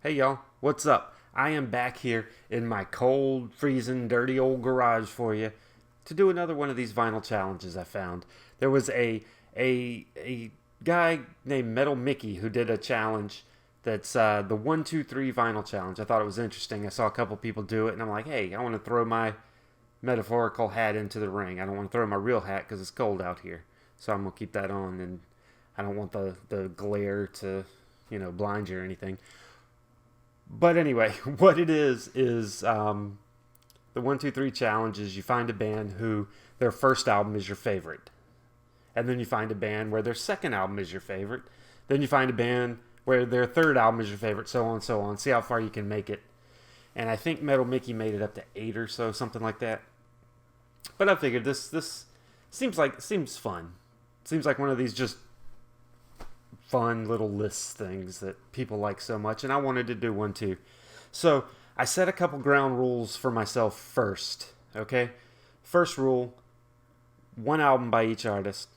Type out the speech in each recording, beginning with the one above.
Hey y'all, what's up? I am back here in my cold, freezing, dirty old garage for you to do another one of these vinyl challenges I found. There was a guy named Metal Mickey who did a challenge that's the 1, 2, 3 vinyl challenge. I thought it was interesting. I saw a couple people do it and I'm like, hey, I want to throw my metaphorical hat into the ring. I don't want to throw my real hat because it's cold out here. So I'm going to keep that on, and I don't want the glare to, blind you or anything. But anyway, what it is the 1, 2, 3 challenge is you find a band who their first album is your favorite. And then you find a band where their second album is your favorite. Then you find a band where their third album is your favorite, so on and so on. See how far you can make it. And I think Metal Mickey made it up to 8 or so, something like that. But I figured this seems fun. Seems like one of these just fun little list things that people like so much, and I wanted to do one too. So I set a couple ground rules for myself first. Okay, first rule: one album by each artist.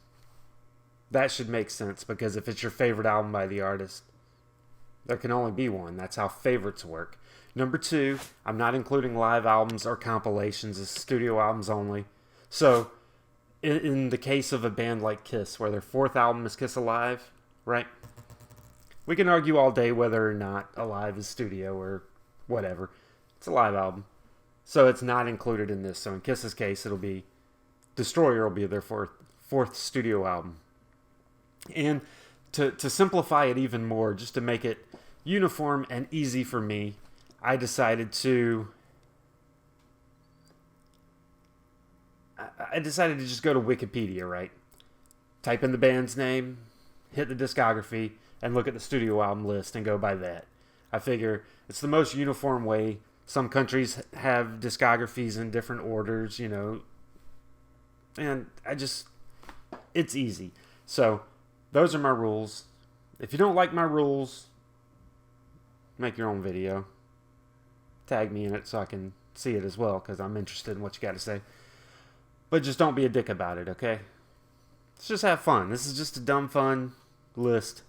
That should make sense because if it's your favorite album by the artist, there can only be one. That's how favorites work. Number 2, I'm not including live albums or compilations as studio albums only. So in the case of a band like Kiss, where their 4th album is Kiss Alive, right? We can argue all day whether or not Alive is studio or whatever. It's a live album. So it's not included in this. So in Kiss's case, it'll be Destroyer will be their fourth studio album. And to simplify it even more, just to make it uniform and easy for me, I decided to just go to Wikipedia, right? Type in the band's name, hit the discography, and look at the studio album list and go by that. I figure it's the most uniform way. Some countries have discographies in different orders, and it's easy. So those are my rules. If you don't like my rules, make your own video. Tag me in it so I can see it as well, because I'm interested in what you got to say. But just don't be a dick about it, okay? Let's just have fun. This is just a dumb fun list.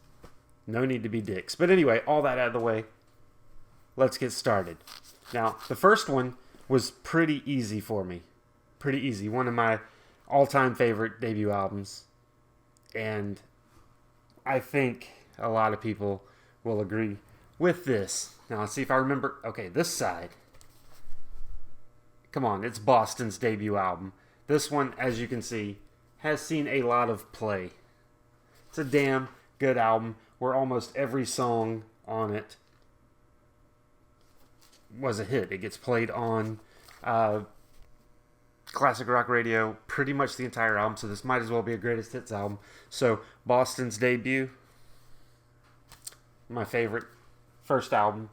No need to be dicks. But anyway, all that out of the way, let's get started. Now, the first one was pretty easy for me. Pretty easy. One of my all-time favorite debut albums. And I think a lot of people will agree with this. Now, let's see if I remember. Okay, this side. Come on, it's Boston's debut album. This one, as you can see, has seen a lot of play. It's a damn good album where almost every song on it was a hit. It gets played on classic rock radio pretty much the entire album, so this might as well be a greatest hits album. So, Boston's debut, my favorite first album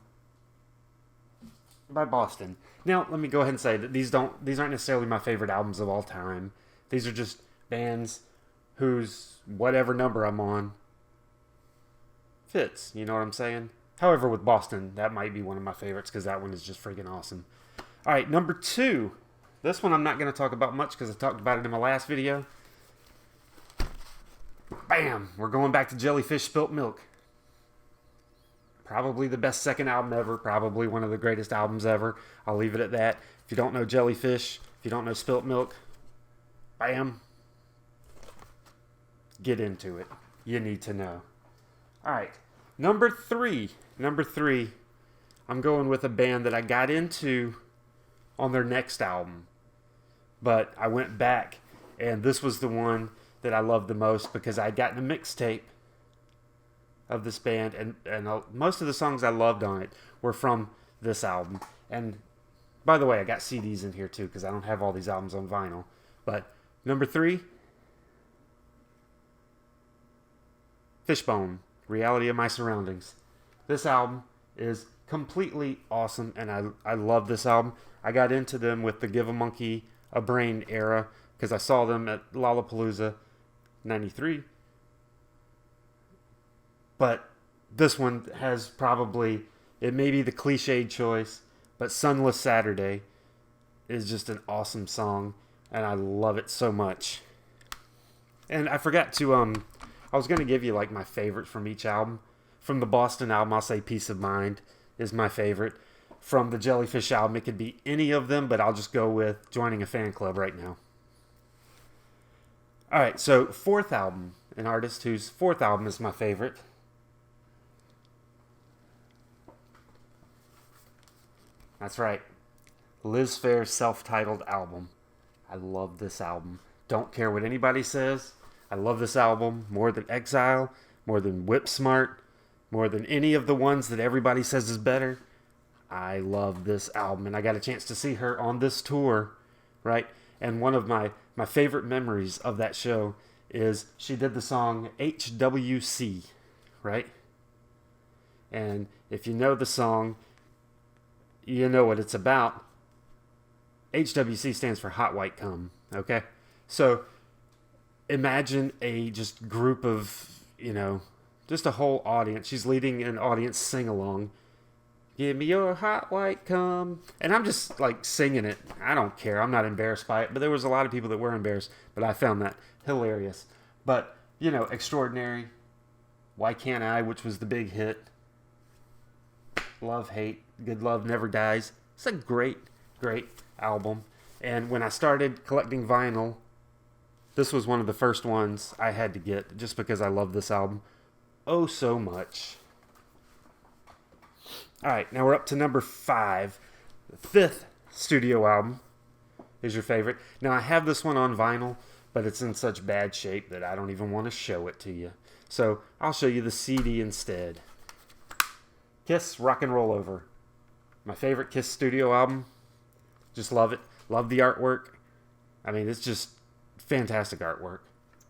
by Boston. Now, let me go ahead and say that these aren't necessarily my favorite albums of all time. These are just bands whose whatever number I'm on fits. You know what I'm saying? However, with Boston, that might be one of my favorites because that one is just freaking awesome. All right, number 2. This one I'm not going to talk about much because I talked about it in my last video. Bam! We're going back to Jellyfish Spilt Milk. Probably the best second album ever. Probably one of the greatest albums ever. I'll leave it at that. If you don't know Jellyfish, if you don't know Spilt Milk, bam. Get into it. You need to know. All right. Number 3. I'm going with a band that I got into on their next album. But I went back, and this was the one that I loved the most because I'd gotten a mixtape of this band, and most of the songs I loved on it were from this album. And by the way, I got CDs in here too because I don't have all these albums on vinyl. But number 3, Fishbone, Reality of My Surroundings. This album is completely awesome, and I love this album. I got into them with the Give a Monkey a Brain era because I saw them at Lollapalooza 93. But this one has probably, it may be the cliched choice, but Sunless Saturday is just an awesome song, and I love it so much. And I forgot to, I was going to give you like my favorites from each album. From the Boston album, I'll say Peace of Mind. is my favorite. From the Jellyfish album, it could be any of them, but I'll just go with Joining a Fan Club right now. Alright, so fourth album, an artist whose fourth album is my favorite. That's right, Liz Phair's self-titled album. I love this album. Don't care what anybody says. I love this album more than Exile, more than Whip Smart, more than any of the ones that everybody says is better. I love this album, and I got a chance to see her on this tour, right? And one of my favorite memories of that show is she did the song HWC, right? And if you know the song, you know what it's about. HWC stands for Hot White Cum, okay? So imagine a just group of, just a whole audience. She's leading an audience sing-along. Give me your hot white cum. And I'm just like singing it. I don't care. I'm not embarrassed by it. But there was a lot of people that were embarrassed. But I found that hilarious. But, Extraordinary. Why Can't I, which was the big hit. Love, Hate, Good Love Never Dies. It's a great, great album. And when I started collecting vinyl, this was one of the first ones I had to get just because I love this album oh so much. Alright, now we're up to number 5. The fifth studio album is your favorite. Now, I have this one on vinyl, but it's in such bad shape that I don't even want to show it to you. So, I'll show you the CD instead. Kiss, Rock and Roll Over. My favorite Kiss studio album. Just love it. Love the artwork. I mean, it's just fantastic artwork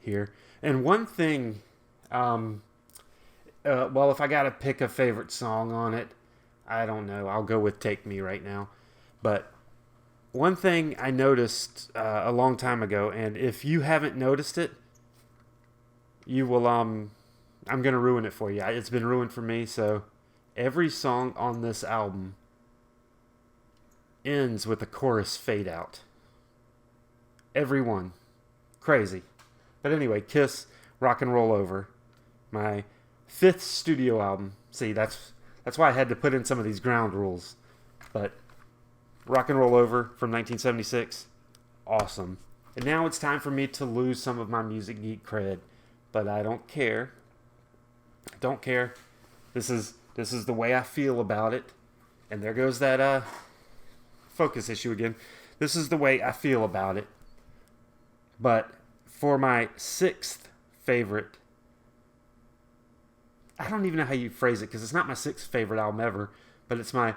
here. And one thing, if I got to pick a favorite song on it, I don't know. I'll go with Take Me right now. But one thing I noticed a long time ago, and if you haven't noticed it, you will, I'm going to ruin it for you. It's been ruined for me, so every song on this album ends with a chorus fade out. Every one. Crazy. But anyway, Kiss, Rock and Roll Over. My 5th studio album. See, that's why I had to put in some of these ground rules. But Rock and Roll Over from 1976. Awesome. And now it's time for me to lose some of my music geek cred. But I don't care. I don't care. This is the way I feel about it. And there goes that focus issue again. This is the way I feel about it. But for my 6th favorite, I don't even know how you phrase it because it's not my 6th favorite album ever, but it's my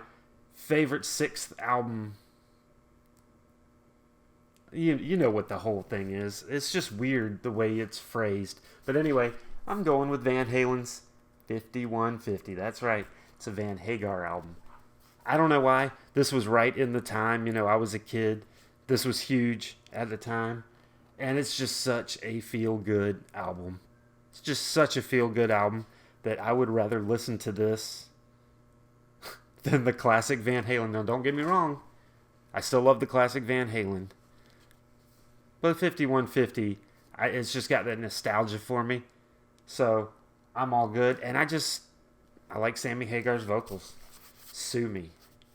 favorite 6th album. You know what the whole thing is. It's just weird the way it's phrased. But anyway, I'm going with Van Halen's 5150. That's right. It's a Van Hagar album. I don't know why. This was right in the time. I was a kid. This was huge at the time. And it's just such a feel-good album. It's just such a feel-good album that I would rather listen to this than the classic Van Halen. Now, don't get me wrong. I still love the classic Van Halen. But 5150, it's just got that nostalgia for me. So, I'm all good. And I like Sammy Hagar's vocals. Sue me.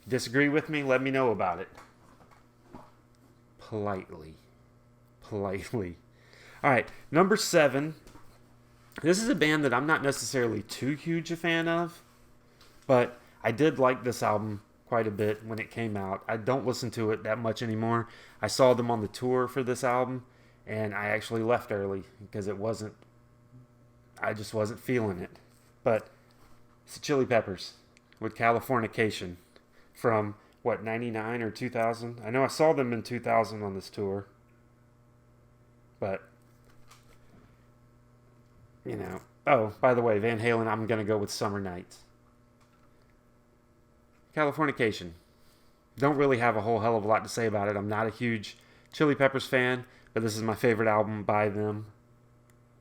Disagree with me? Let me know about it. Politely. Alright, number 7. This is a band that I'm not necessarily too huge a fan of, but I did like this album quite a bit when it came out. I don't listen to it that much anymore. I saw them on the tour for this album, and I actually left early because I just wasn't feeling it. But it's the Chili Peppers with Californication from, 99 or 2000? I know I saw them in 2000 on this tour. But, oh, by the way, Van Halen, I'm going to go with Summer Nights. Californication. Don't really have a whole hell of a lot to say about it. I'm not a huge Chili Peppers fan, but this is my favorite album by them.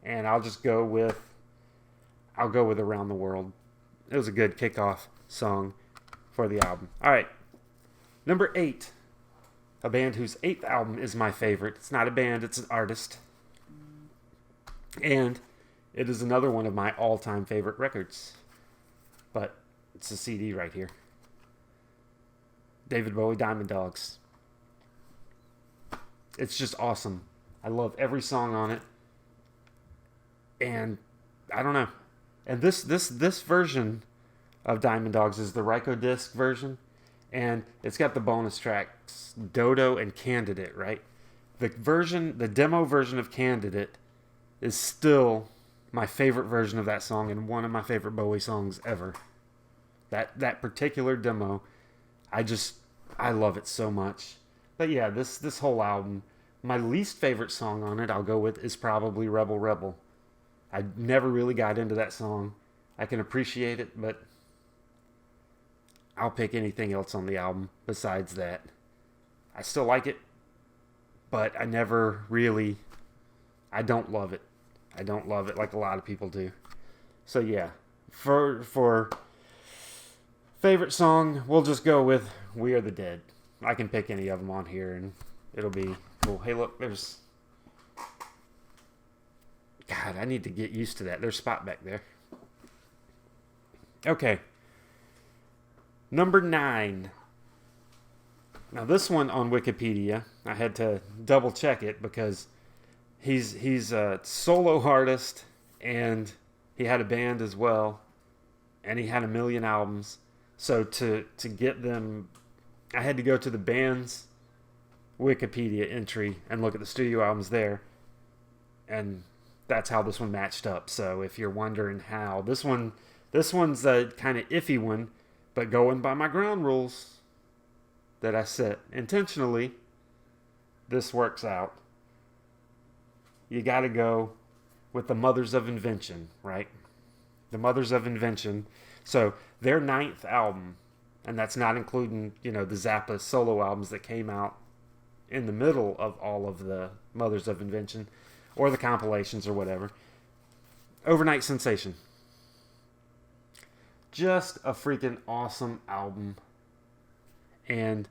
And I'll go with Around the World. It was a good kickoff song for the album. All right, number 8. A band whose 8th album is my favorite. It's not a band, it's an artist. And it is another one of my all-time favorite records. But it's a CD right here. David Bowie, Diamond Dogs. It's just awesome. I love every song on it. And I don't know. And this version of Diamond Dogs is the Ryko disc version. And it's got the bonus tracks, Dodo and Candidate, right? The demo version of Candidate is still my favorite version of that song and one of my favorite Bowie songs ever. That particular demo, I love it so much. But yeah, this whole album, my least favorite song on it, I'll go with, is probably Rebel Rebel. I never really got into that song. I can appreciate it, but I'll pick anything else on the album besides that. I still like it, but I don't love it. I don't love it like a lot of people do. So yeah, for favorite song, we'll just go with We Are the Dead. I can pick any of them on here and it'll be cool. Hey, look, there's... God, I need to get used to that. There's Spot back there. Okay. Number 9. Now this one on Wikipedia, I had to double check it because he's a solo artist and he had a band as well, and he had 1 million albums. So to get them, I had to go to the band's Wikipedia entry and look at the studio albums there, and that's how this one matched up. So if you're wondering how, this one's a kind of iffy one, but going by my ground rules that I set intentionally, this works out. You got to go with the Mothers of Invention, right? The Mothers of Invention. So their 9th album, and that's not including, the Zappa solo albums that came out in the middle of all of the Mothers of Invention, or the compilations or whatever. Overnight Sensation. Just a freaking awesome album. And,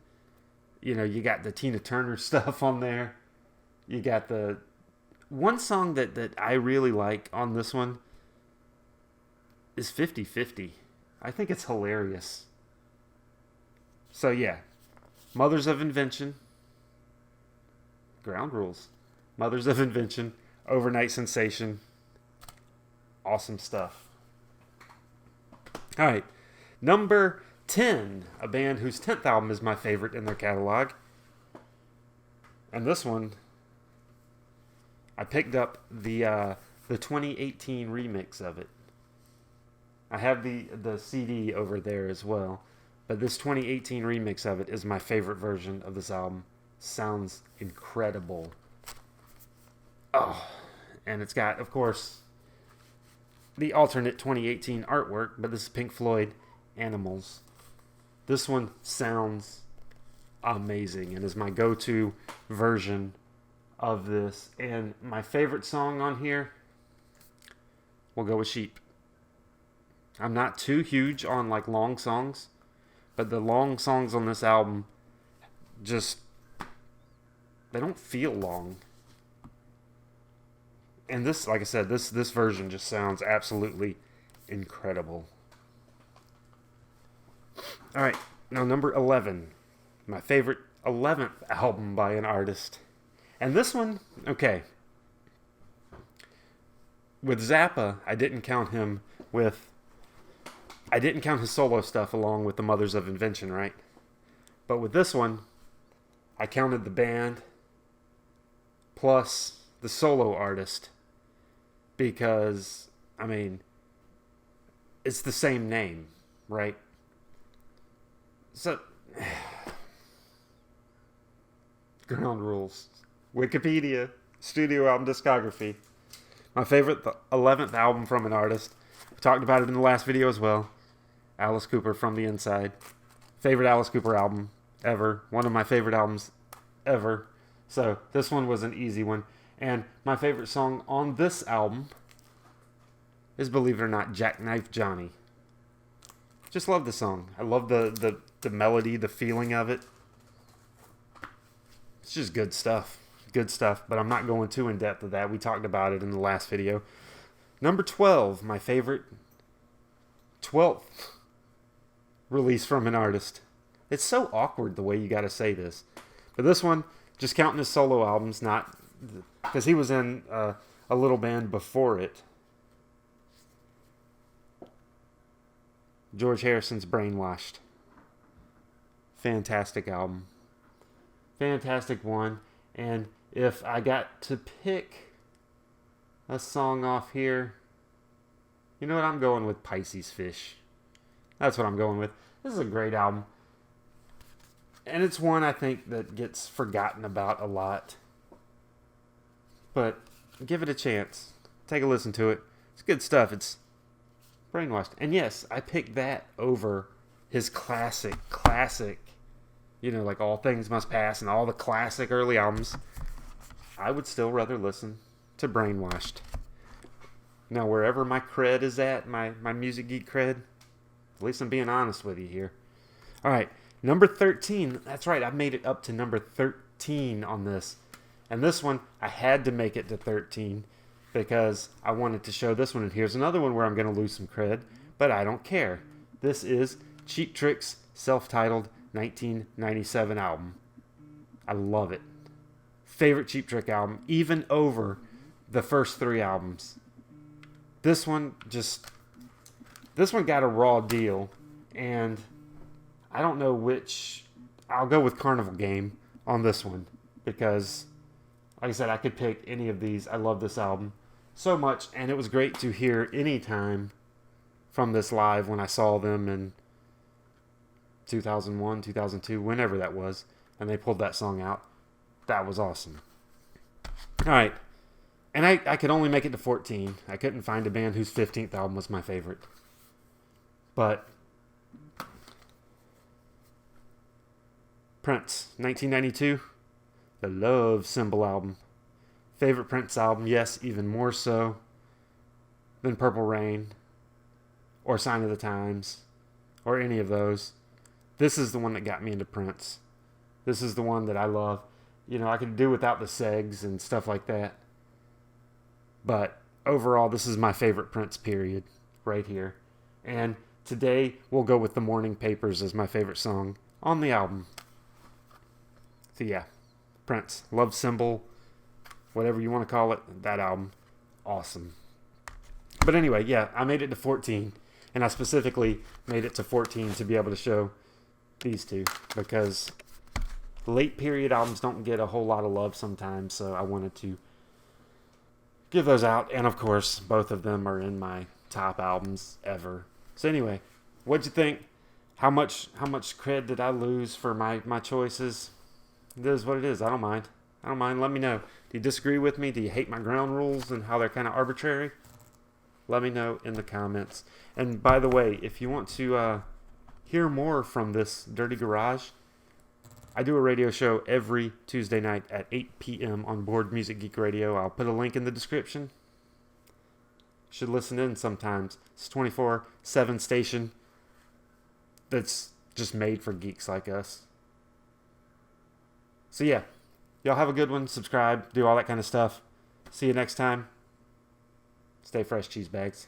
you got the Tina Turner stuff on there. You got the... One song that I really like on this one is 50/50. I think it's hilarious. So yeah, Mothers of Invention, ground rules. Mothers of Invention, Overnight Sensation, awesome stuff. All right, number 10, a band whose 10th album is my favorite in their catalog. And this one, I picked up the 2018 remix of it. I have the CD over there as well, but this 2018 remix of it is my favorite version of this album. Sounds incredible. Oh, and it's got, of course, the alternate 2018 artwork, but this is Pink Floyd, Animals. This one sounds amazing and is my go-to version of this. And my favorite song on here, we'll go with Sheep. I'm not too huge on long songs, but the long songs on this album just, they don't feel long. And this, like I said, this version just sounds absolutely incredible. All right, now number 11, my favorite 11th album by an artist. And this one, okay. With Zappa, I didn't count his solo stuff along with the Mothers of Invention, right? But with this one, I counted the band plus the solo artist because, it's the same name, right? So, ground rules. Wikipedia, studio album discography. My favorite 11th album from an artist. We talked about it in the last video as well. Alice Cooper, From the Inside. Favorite Alice Cooper album ever. One of my favorite albums ever. So this one was an easy one. And my favorite song on this album is, believe it or not, Jackknife Johnny. Just love the song. I love the melody, the feeling of it. It's just good stuff. Good stuff, but I'm not going too in depth of that. We talked about it in the last video. Number 12, my favorite 12th release from an artist. It's so awkward the way you got to say this. But this one, just counting his solo albums, not because he was in a little band before it. George Harrison's Brainwashed. Fantastic album. Fantastic one. And if I got to pick a song off here, you know what? I'm going with Pisces Fish. That's what I'm going with. This is a great album. And it's one I think that gets forgotten about a lot. But give it a chance. Take a listen to it. It's good stuff. It's Brainwashed. And yes, I picked that over his classic, like All Things Must Pass and all the classic early albums. I would still rather listen to Brainwashed. Now, wherever my cred is at, my music geek cred, at least I'm being honest with you here. All right, number 13. That's right, I made it up to number 13 on this. And this one, I had to make it to 13 because I wanted to show this one. And here's another one where I'm going to lose some cred, but I don't care. This is Cheap Trick's self-titled 1997 album. I love it. Favorite Cheap Trick album, even over the first 3 albums. This one got a raw deal, and I don't know which. I'll go with Carnival Game on this one because, like I said, I could pick any of these. I love this album so much, and it was great to hear Anytime from this live when I saw them in 2001, 2002, whenever that was, and they pulled that song out. That was awesome. All right. And I could only make it to 14. I couldn't find a band whose 15th album was my favorite. But Prince, 1992, the Love Symbol album. Favorite Prince album, yes, even more so than Purple Rain or Sign of the Times or any of those. This is the one that got me into Prince. This is the one that I love. I could do without the segs and stuff like that. But overall, this is my favorite Prince period right here. And today, we'll go with The Morning Papers as my favorite song on the album. So yeah, Prince, Love Symbol, whatever you want to call it, that album, awesome. But anyway, yeah, I made it to 14. And I specifically made it to 14 to be able to show these two. Because late period albums don't get a whole lot of love sometimes. So I wanted to give those out, and of course, both of them are in my top albums ever. So anyway, what'd you think? How much cred did I lose for my choices? It is what it is. I don't mind. Let me know. Do you disagree with me? Do you hate my ground rules and how they're kind of arbitrary? Let me know in the comments. And by the way, if you want to hear more from this Dirty Garage, I do a radio show every Tuesday night at 8 p.m. on Board Music Geek Radio. I'll put a link in the description. Should listen in sometimes. It's a 24/7 station that's just made for geeks like us. So yeah, y'all have a good one. Subscribe, do all that kind of stuff. See you next time. Stay fresh, cheese bags.